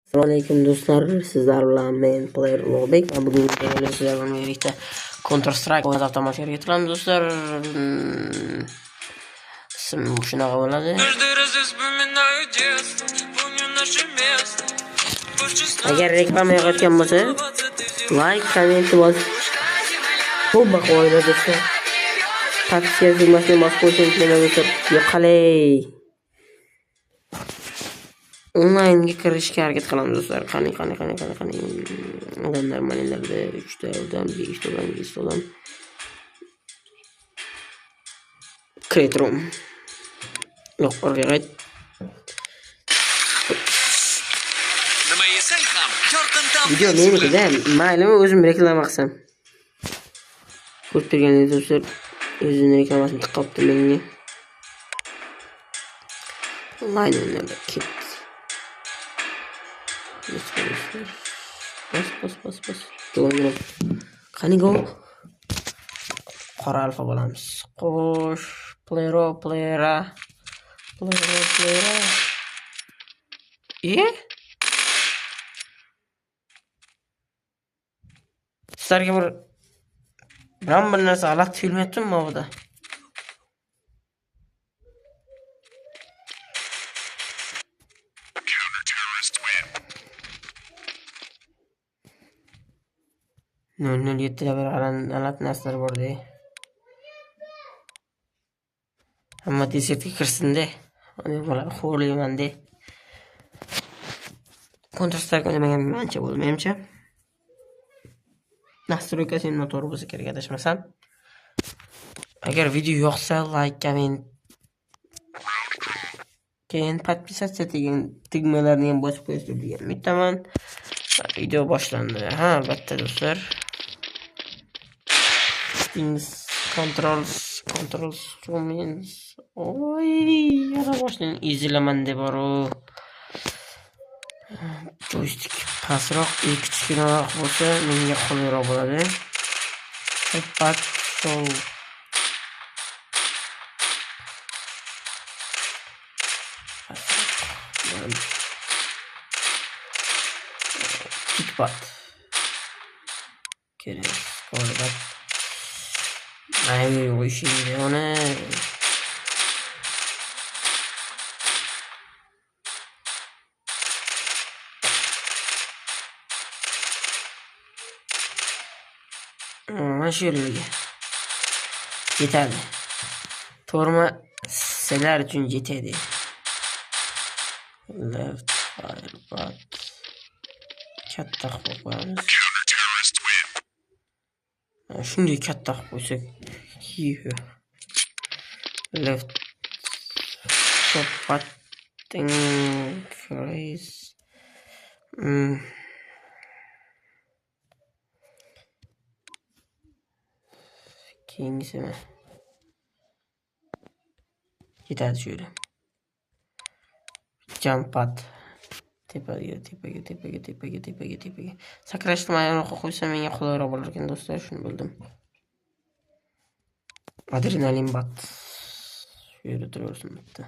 Assalomu alaykum do'stlar, sizlar bilan men Player Ulug'bek. Bugun sizlar bilan birlikda Counter Strike o'z avtomatga ketaman do'stlar. Ism shunaqa bo'ladi. Agar reklama yoqayotgan bo'lsa, like, comment bosib qo'yib qo'yinglar do'stlar. Tavsiya tugmasini bosib qo'yishingiz do'stlar. Yo'qolay. Online'ga kirishga harakat qilamiz do'stlar. Qani. Odamlar manilarda 3 ta odam, 5 ta odam, 7 ta odam. Create room. Yo'q, orqa qayt. Nima yesang ham yorqindan Video meniki-da, maylimi o'zim reklama qilsam. Ko'rib turganingiz do'stlar, o'zining reklamasini tiqibdi menga. Online o'ynaydi. Kit. Bas. Do'ngrab. Qani go. Qora alfa bo'lamiz. Qo'sh, playera. Sizlarga bir narsa g'alati tuyulmayaptimi bunda? Nol yettida bir g'alati narsalar bor-da. Hamma desertga kirsin-da. Ana bular xo'rlayman-da. Counter Strike o'ynamagan ancha bo'ldi menimcha. Настройкасын noto'g'ri bo'lsa kerak adashmasam. Agar video yoqsa, like, comment, keyin подписаться degan tugmalarni ham bosib qo'yasiz degan umiddaman. Video boshlandi. Ha, albatta do'stlar. Things controls means. Oy, yana boshdan izlaman deb bor-u. Joystick pasroq, kichkinaroq bo'lsa, menga qulayroq bo'ladi. Pad show. Kickpad. Kerak. Qo'lbat. Ay, o'yishingda ona. Mana shu yerga yetadi. To'g'rimi? Sizlar uchun yetadi. Left, right, katta qilib qo'yamiz. Shunday katta qilib qo'ysak, left, top button, increase. Keyingisini yetadi shu yerda. Jump pad. Tepaga. Sakrashni mayroqqa qo'ysam menga qulayroq bo'lar ekan do'stlar, shuni bildim. Adrenalin bat. Shu yerda turaversin bitta.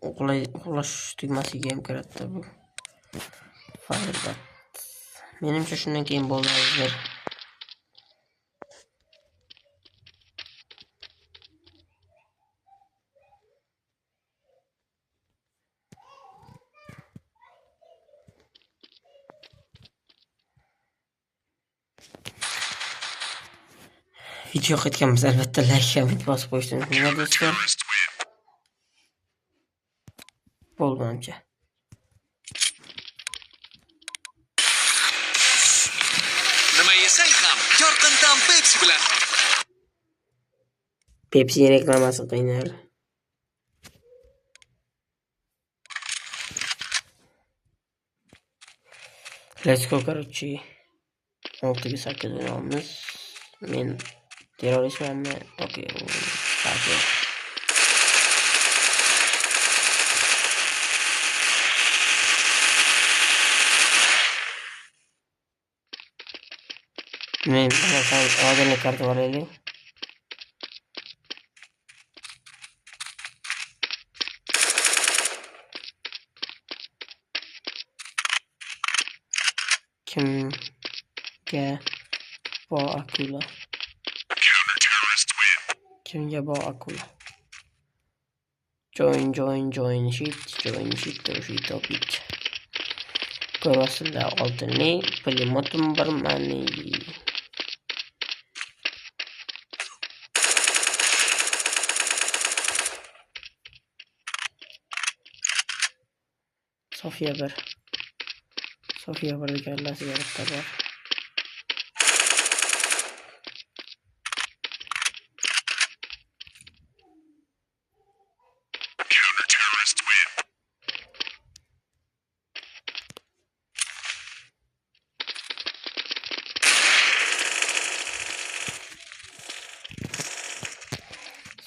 Uxlash tugmasiga ham kiratdi bu. Firebat. Menimcha shundan keyin bo'ladi. Video yoqayotganmiz, albatta like, comment bosib qo'yishni unutmanglar do'stlar. Bo'lgancha. nima yesang ham yorqindan Pepsi bilan. Pepsi reklamasi qiyinar. Let's go, короче. 6 ga 8 o'ynaymiz. Men terroristmanmi? Okey. Men sen odamlik kartı var eli. Kimga bu akula? Kimga bu akula? Join sheet topic. Ko'rasizlar oltinli pulemyotim bir mani. Sofiya bir kallasiga bitta bor.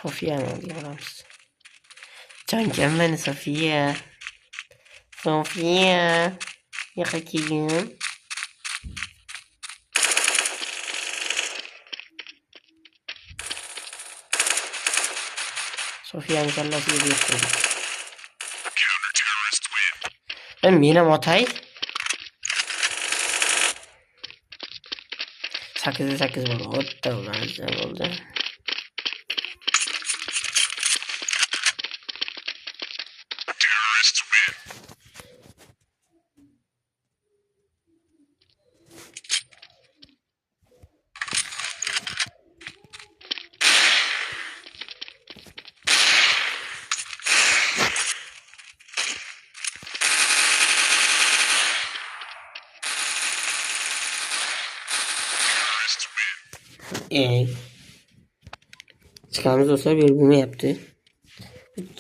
Sofiyani olamiz. Jonkan meni Sofiya. Yo'q keyin. Sofiyani kallasiga berdim. Meni otay 8 bo'ldi. O'tta bo'ldi. Chiqamiz do'stlar, bu bo'lmayapti.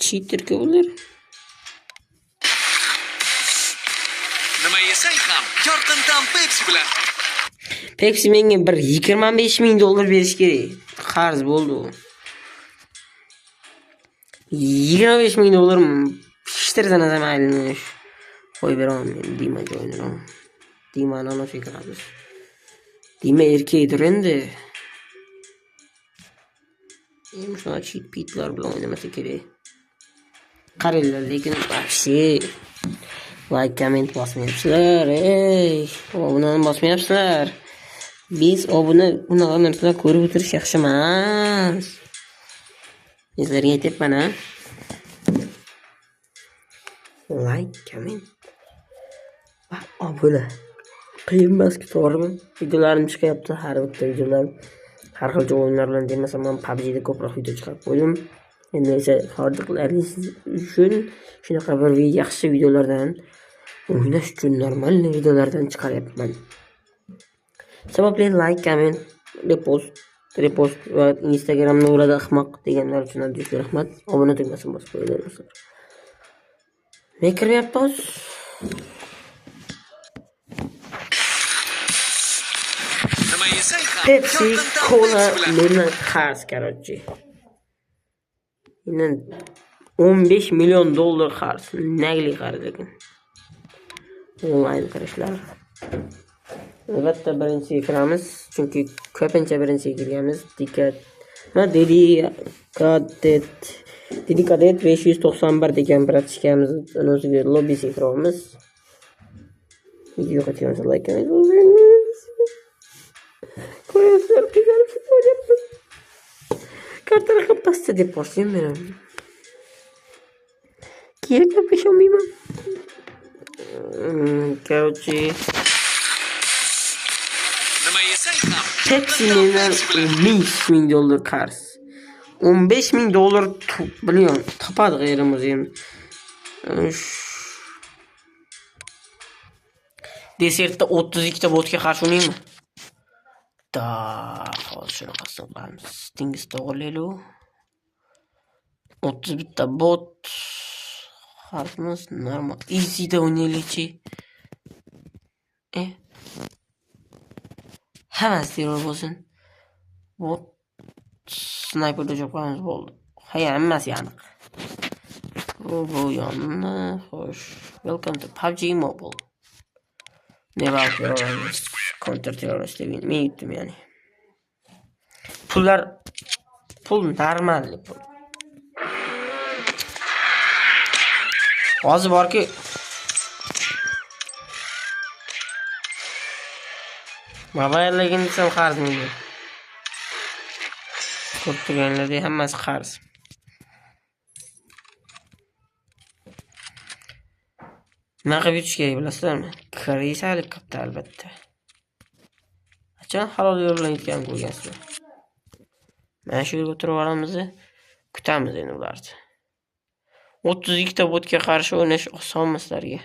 Cheaterga ular. Nima yesang ham yorqindan Pepsi bilan. Pepsi menga bir 25,000 dollar berish kerak. Qarz bo'ldi u. 25,000 dollar ishtirdan mayli. Qo'y beraman, Dima joynaram. Dimani ana shu qilamiz. Dima erkakdir endi. Shuna cheat pitlar bilan o'ynamasa kerak. Qaranglar, lekin yaxshi. Like, comment bosmayapsizlar. Obuna bosmayapsizlar. Biz obuna bunaqa narsalar ko'rib o'tirish yaxshi emas. Sizlarga aytayapman, ha. Like, comment va obuna. Qiyin emas-ku, to'g'rimi? Videolarim chiqyapti, har bitta videolar har xil o'yinlar bilan demasam ham PUBG'da ko'proq video chiqarib qo'ydim. Endi esa xordiqlaringiz uchun shunaqa bir yaxshi videolardan o'ynash uchun normal videolardan chiqaryapman. Sababli like, comment, repost va Instagramda uradi ahmoq deganlar uchun juda rahmat. Obuna tugmasini bosib qo'yinglar. Men kiryapmiz. Nima yesang ham Pepsi yorqindan Cola Pepsi bilan. lemon qarz, короче. 15 million dollar qarz. Nagli qarz ekan. Onlayn qarashlar. Albatta birinchiga kiramiz, chunki ko'pincha birinchiga kirganmiz. Dedikadet 591 degan protikamiz o'ziga lobbisiga kiramiz. Video qatnashingizga like qo'yinglar, qiynalib qo'yapman. Karta raqam pastda deb borsam men ham. Keyin gaplasholmayman. Короче, Nima yesang ham Pepsi yorqindan mendan Pepsi bilan. 15,000 dollar qarz. 15,000 dollar biliyorum. Tapadi g'ayrimiz ham. Desertda 32 ta botga qarshi o'ynaymi? Hozir shunaqasini qilamiz. Stingiz to'g'rilaylik. 31 ta bot harfimiz normal. Easy'da o'ynaylikchi. Hammasi terror bo'lsin. Bot sniperda jo'qamiz bo'ldi. Hammasi aniq. Bu yonni, xo'sh. Welcome to PUBG Mobile. Never Counter terrorist degan. Men yutdim yani. Pul normal pul. Hozir borki Mobile Legends desam qarz menga. Ko'p turganlarda hammasi qarz. Nima qilib yutish kerak bilasizlarmi? Koreysalik qilibdi albatta. Qachon halol yo'l bilan yutgan ko'rgansizlar? Mana shu yerga o'tirib olamiz, kutamiz endi ularni. 32 ta botga qarshi o'ynash osonmi sizlarga?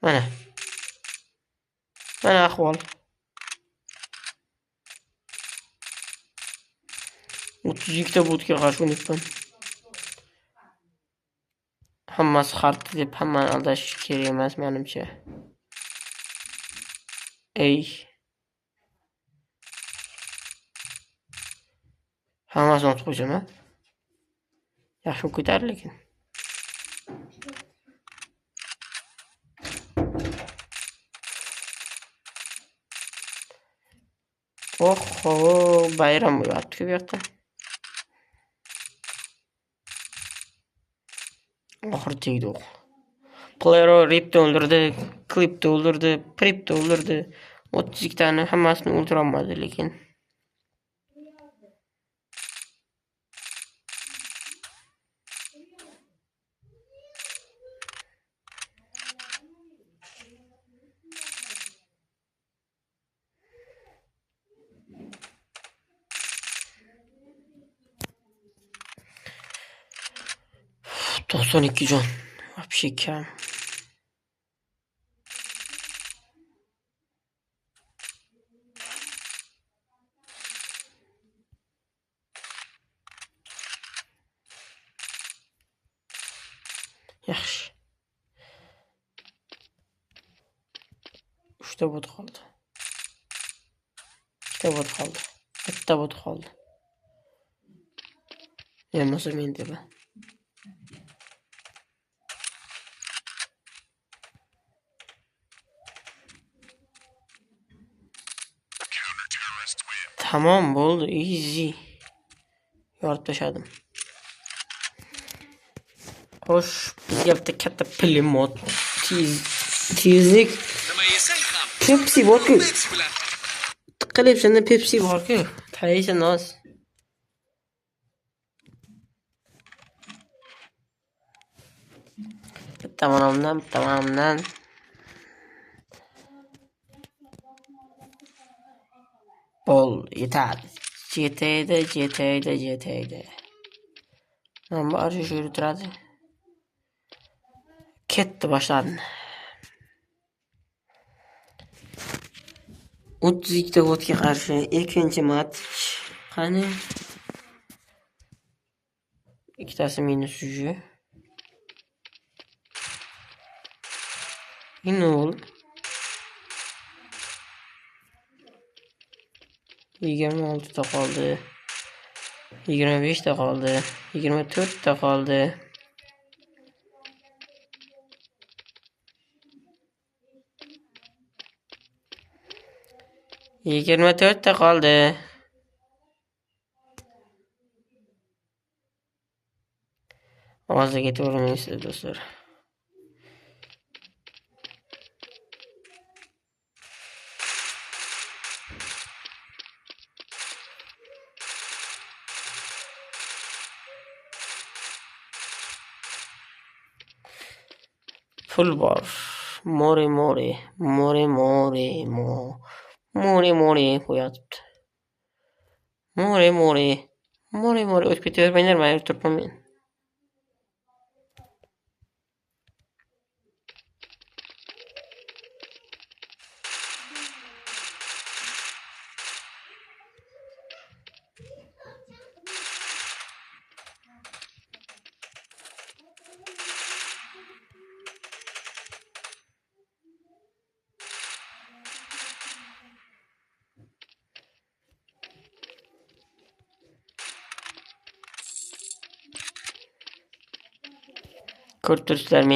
Mana ahvol. 32 ta botga qarshi o'ynayapman. Hammasi hard deb hammani aldash kerak emas menimcha. Hammasini otib qo'yaman. Yaxshi ko'tar lekin. Oho, bayram bo'lyapti bu yoqda. Oxiri tegdi o'q. Playero Ripni o'ldirdi, Clipni o'ldirdi, Pripni o'ldirdi. 32 tani hammasini o'ldira olmadi lekin. To'qson ikki jon. Вообще kam. Yaxshi. 3 ta bot qoldi. 2 ta bot qoldi. Bitta bot qoldi. Bo'lmasa men deba. Tamam bo'ldi, easy. Yorib tashladim. Xo'sh, bizga bitta katta pulemyot, tezlik. Nima yesang ham Pepsi bor-ku. Pepsi bilan. Tiqilib senda Pepsi bor-ku. Taysa noz. Bitta manamdan. Bol yetadi. Jetaydi. Men bari shu yerda turadi. Ketdi boshladim. 32 ta botga qarshi ikkinchi match. Qani? Ikkitasi minus uchi. Inol 26 ta qoldi. 25 ta qoldi. 24 ta qoldi. Ovoziga to'g'rimaysiz do'stlar. Full bor. More qo'yapti. More o'tib ketavermanglar, men turibman men. Ko'rib turibsizlar, men